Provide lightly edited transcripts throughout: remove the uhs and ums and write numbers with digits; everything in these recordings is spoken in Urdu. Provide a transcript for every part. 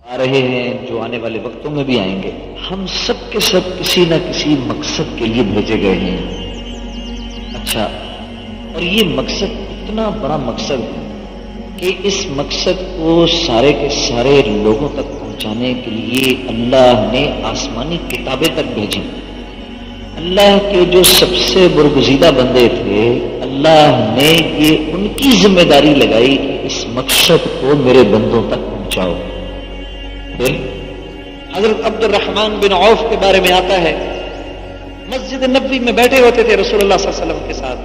آ رہے ہیں جو آنے والے وقتوں میں بھی آئیں گے، ہم سب کے سب کسی نہ کسی مقصد کے لیے بھیجے گئے ہیں. اچھا، اور یہ مقصد اتنا بڑا مقصد ہے کہ اس مقصد کو سارے کے سارے لوگوں تک پہنچانے کے لیے اللہ نے آسمانی کتابیں تک بھیجی. اللہ کے جو سب سے برگزیدہ بندے تھے، اللہ نے یہ ان کی ذمہ داری لگائی کہ اس مقصد کو میرے بندوں تک پہنچاؤ. حضرت عبد الرحمن بن عوف کے بارے میں آتا ہے، مسجد نبوی میں بیٹھے ہوتے تھے رسول اللہ صلی اللہ علیہ وسلم کے ساتھ.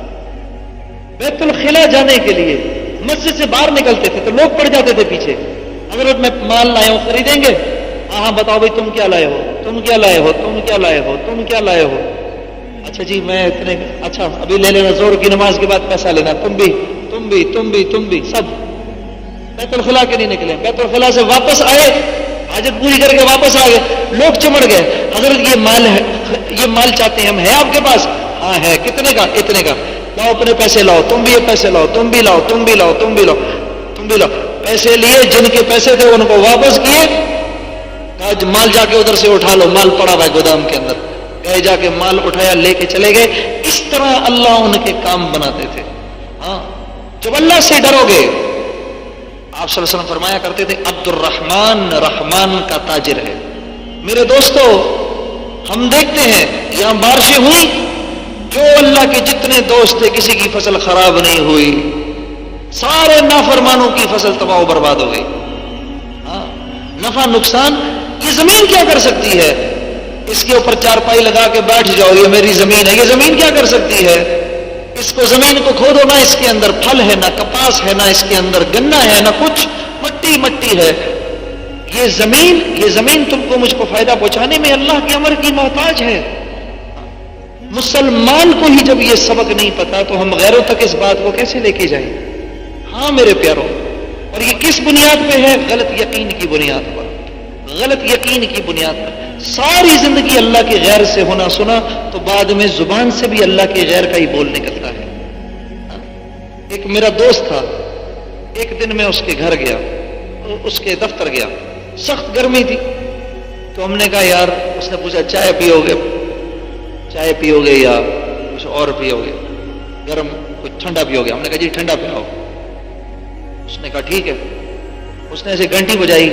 بیت الخلا جانے کے لیے مسجد سے باہر نکلتے تھے تو لوگ پڑ جاتے تھے پیچھے. حضرت میں مال لائے ہوں، خریدیں گے؟ ہاں بتاؤ بھائی تم کیا لائے ہو، تم کیا لائے ہو، تم کیا لائے ہو، تم کیا لائے ہو. اچھا جی میں اتنے، اچھا ابھی لے لینا، زور کی نماز کے بعد پیسہ لینا، تم بھی تم بھی تم بھی تم بھی سب. بیت الخلا کے نہیں نکلے، بیت الخلا سے واپس آئے، حاجت پوری کر کے واپس آ گئے، لوگ چمڑ گئے. حضرت یہ مال ہے، یہ مال چاہتے ہیں ہم، ہے آپ کے پاس؟ ہاں ہے. کتنے کا؟ اتنے کا. لاؤ اپنے پیسے لاؤ، تم بھی یہ پیسے لاؤ، تم بھی لاؤ، تم بھی لاؤ، تم بھی لاؤ، تم بھی لاؤ. پیسے لیے، جن کے پیسے تھے ان کو واپس کیے، کہا مال جا کے ادھر سے اٹھا لو، مال پڑا ہوا ہے گودام کے اندر. گئے، جا کے مال اٹھایا، لے کے چلے گئے. اس طرح اللہ ان کے کام بناتے تھے. ہاں جب اللہ سے ڈرو گے، آپ صلی اللہ علیہ وسلم فرمایا کرتے تھے عبد الرحمن رحمان کا تاجر ہے. میرے دوستو، ہم دیکھتے ہیں یہاں بارشیں ہوئی، جو اللہ کے جتنے دوست تھے کسی کی فصل خراب نہیں ہوئی، سارے نافرمانوں کی فصل تباہ و برباد ہو گئی. ہاں نفع نقصان یہ زمین کیا کر سکتی ہے؟ اس کے اوپر چارپائی لگا کے بیٹھ جاؤ، یہ میری زمین ہے، یہ زمین کیا کر سکتی ہے؟ اس کو زمین کو کھودو، نہ اس کے اندر پھل ہے، نہ کپاس ہے، نہ اس کے اندر گنا ہے، نہ کچھ، مٹی مٹی ہے. یہ زمین تم کو مجھ کو فائدہ پہنچانے میں اللہ کے امر کی محتاج ہے. مسلمان کو ہی جب یہ سبق نہیں پتا تو ہم غیروں تک اس بات کو کیسے لے کے جائیں؟ ہاں میرے پیاروں، اور یہ کس بنیاد پہ ہے؟ غلط یقین کی بنیاد پر. غلط یقین کی بنیاد پر ساری زندگی اللہ کے غیر سے ہونا سنا تو بعد میں زبان سے بھی اللہ کے غیر کا ہی بول نکلتا ہے. ایک میرا دوست تھا، ایک دن میں اس کے گھر گیا، اس کے دفتر گیا، سخت گرمی تھی. تو ہم نے کہا یار، اس نے پوچھا چائے پیو گے؟ چائے پیو گے یا کچھ اور پیو گے؟ گرم کچھ ٹھنڈا پیو گے؟ ہم نے کہا جی ٹھنڈا پلاؤ. اس نے کہا ٹھیک ہے. اس نے ایسے گھنٹی بجائی،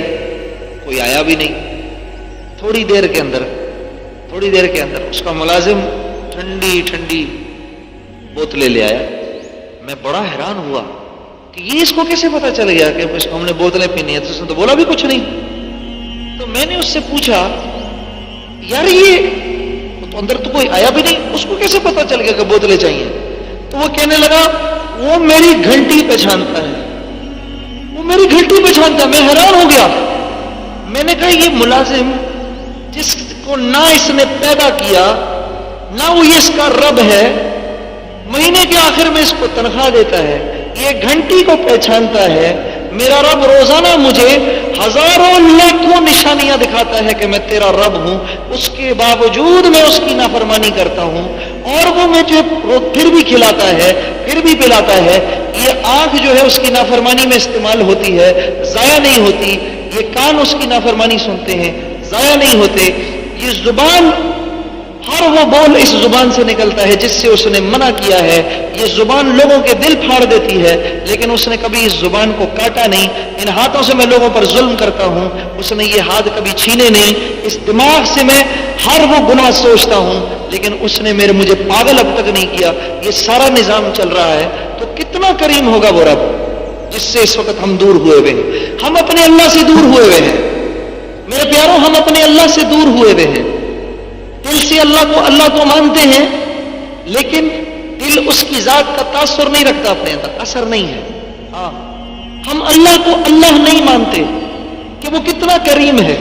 کوئی آیا بھی نہیں. تھوڑی دیر کے اندر اس کا ملازم ٹھنڈی ٹھنڈی بوتلیں لے آیا. میں بڑا حیران ہوا کہ یہ اس کو کیسے پتا چل گیا کہ ہم نے بوتلیں پینی ہے؟ تو اس نے تو بولا بھی کچھ نہیں. تو میں نے اس سے پوچھا یار یہ تو اندر تو کوئی آیا بھی نہیں، اس کو کیسے پتا چل گیا کہ بوتلیں چاہیے؟ تو وہ کہنے لگا وہ میری گھنٹی پہچانتا ہے، وہ میری گھنٹی پہچانتا ہے. میں حیران ہو گیا. میں نے کہا یہ ملازم جس کو نہ اس نے پیدا کیا، نہ وہ اس کا رب ہے، مہینے کے آخر میں اس کو تنخواہ دیتا ہے، یہ گھنٹی کو پہچانتا ہے. میرا رب روزانہ مجھے ہزاروں لاکھوں نشانیاں دکھاتا ہے کہ میں تیرا رب ہوں، اس کے باوجود میں اس کی نافرمانی کرتا ہوں، اور وہ مجھے پھر بھی کھلاتا ہے، پھر بھی پلاتا ہے. یہ آنکھ جو ہے اس کی نافرمانی میں استعمال ہوتی ہے، ضائع نہیں ہوتی. یہ کان اس کی نافرمانی سنتے ہیں، ضائع نہیں ہوتے. یہ زبان، ہر وہ بول اس زبان سے نکلتا ہے جس سے اس نے منع کیا ہے. یہ زبان لوگوں کے دل پھاڑ دیتی ہے، لیکن اس نے کبھی اس زبان کو کاٹا نہیں. ان ہاتھوں سے میں لوگوں پر ظلم کرتا ہوں، اس نے یہ ہاتھ کبھی چھینے نہیں. اس دماغ سے میں ہر وہ گناہ سوچتا ہوں، لیکن اس نے مجھے پاگل اب تک نہیں کیا. یہ سارا نظام چل رہا ہے. تو کتنا کریم ہوگا وہ رب جس سے اس وقت ہم دور ہوئے ہوئے ہیں. ہم اپنے اللہ سے دور ہوئے ہوئے ہیں میرے پیاروں، ہم اپنے اللہ سے دور ہوئے ہوئے ہیں. دل سے اللہ کو مانتے ہیں، لیکن دل اس کی ذات کا تاثر نہیں رکھتا، اپنے اندر اثر نہیں ہے. ہاں ہم اللہ کو اللہ نہیں مانتے کہ وہ کتنا کریم ہے.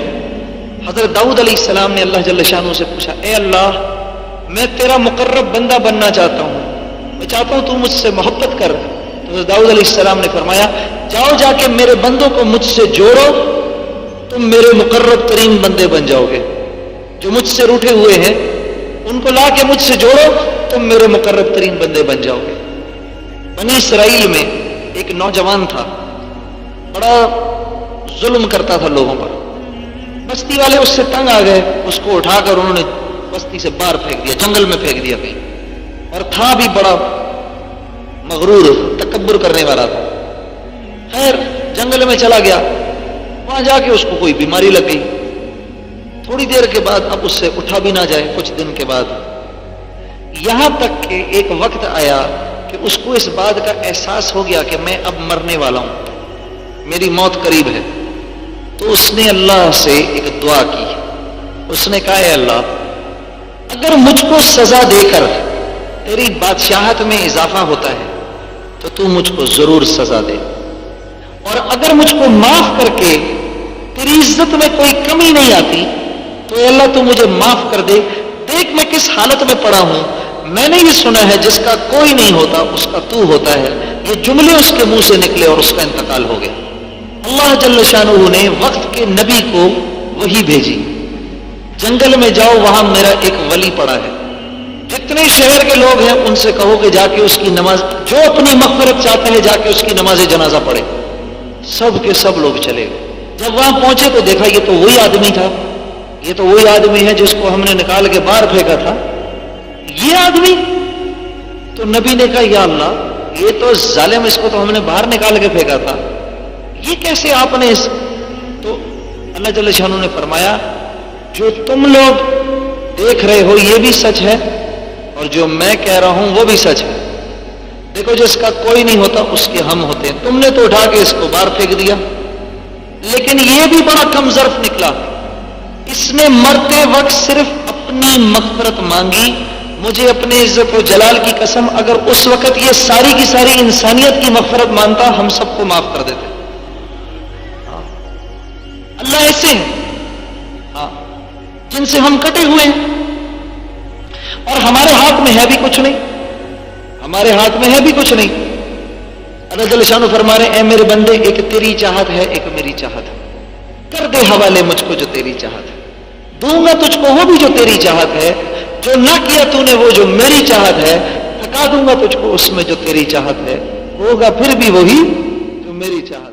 حضرت داؤد علیہ السلام نے اللہ جل شانہ سے پوچھا، اے اللہ میں تیرا مقرب بندہ بننا چاہتا ہوں، میں چاہتا ہوں تو مجھ سے محبت کر. تو حضرت داؤد علیہ السلام نے فرمایا، جاؤ جا کے میرے بندوں کو مجھ سے جوڑو، تم میرے مقرب ترین بندے بن جاؤ گے. جو مجھ سے روٹھے ہوئے ہیں ان کو لا کے مجھ سے جوڑو، تم میرے مقرب ترین بندے بن جاؤ گے. بنی اسرائیل میں ایک نوجوان تھا، بڑا ظلم کرتا تھا لوگوں پر. بستی والے اس سے تنگ آ گئے، اس کو اٹھا کر انہوں نے بستی سے باہر پھینک دیا، جنگل میں پھینک دیا کہیں، اور تھا بھی بڑا مغرور، تکبر کرنے والا تھا۔ خیر جنگل میں چلا گیا، وہاں جا کے اس کو کوئی بیماری لگ گئی، تھوڑی دیر کے بعد اب اس سے اٹھا بھی نہ جائے، کچھ دن کے بعد، یہاں تک کہ ایک وقت آیا کہ اس کو اس بات کا احساس ہو گیا کہ میں اب مرنے والا ہوں، میری موت قریب ہے۔ تو اس نے اللہ سے ایک دعا کی، اس نے کہا اے اللہ، اگر مجھ کو سزا دے کر تیری بادشاہت میں اضافہ ہوتا ہے تو تو مجھ کو ضرور سزا دے، اور اگر مجھ کو معاف کر کے تیری عزت میں کوئی کمی نہیں آتی تو اے اللہ تو مجھے معاف کر دے، دیکھ میں کس حالت میں پڑا ہوں، میں نے یہ سنا ہے جس کا کوئی نہیں ہوتا اس کا تو ہوتا ہے۔ یہ جملے اس کے منہ سے نکلے اور اس کا انتقال ہو گیا۔ اللہ جل شانہ نے وقت کے نبی کو وحی بھیجی، جنگل میں جاؤ، وہاں میرا ایک ولی پڑا ہے، جتنے شہر کے لوگ ہیں ان سے کہو کہ جا کے اس کی نماز، جو اپنی مغفرت چاہتے ہیں جا کے اس کی نماز جنازہ پڑھے۔ سب کے سب لوگ چلے گئے، جب وہاں پہنچے تو دیکھا یہ تو وہی آدمی تھا، یہ تو وہی آدمی ہے جس کو ہم نے نکال کے باہر پھینکا تھا، یہ آدمی۔ تو نبی نے کہا یا اللہ، یہ تو ظالم، اس کو تو ہم نے باہر نکال کے پھینکا تھا، یہ کیسے آپ نے اس؟ تو اللہ جل شانہ نے فرمایا جو تم لوگ دیکھ رہے ہو یہ بھی سچ ہے، اور جو میں کہہ رہا ہوں وہ بھی سچ ہے۔ دیکھو جس کا کوئی نہیں ہوتا اس کے ہم ہوتے ہیں، تم نے تو اٹھا کے اس کو باہر پھینک دیا، لیکن یہ بھی بڑا کم ظرف نکلا، اس نے مرتے وقت صرف اپنی مغفرت مانگی۔ مجھے اپنے عزت و جلال کی قسم، اگر اس وقت یہ ساری کی ساری انسانیت کی مغفرت مانتا ہم سب کو معاف کر دیتے۔ اللہ ایسے ہیں جن سے ہم کٹے ہوئے ہیں، اور ہمارے ہاتھ میں ہے بھی کچھ نہیں، ہمارے ہاتھ میں ہے بھی کچھ نہیں۔ اللہ جل شانہ فرما رہے اے میرے بندے، ایک تیری چاہت ہے ایک میری چاہت ہے، کر دے حوالے مجھ کو جو تیری چاہت ہے، دوں گا تجھ کو وہ بھی جو تیری چاہت ہے، جو نہ کیا تو نے وہ جو میری چاہت ہے، تھکا دوں گا تجھ کو اس میں جو تیری چاہت ہے، ہوگا پھر بھی وہی جو میری چاہت ہے۔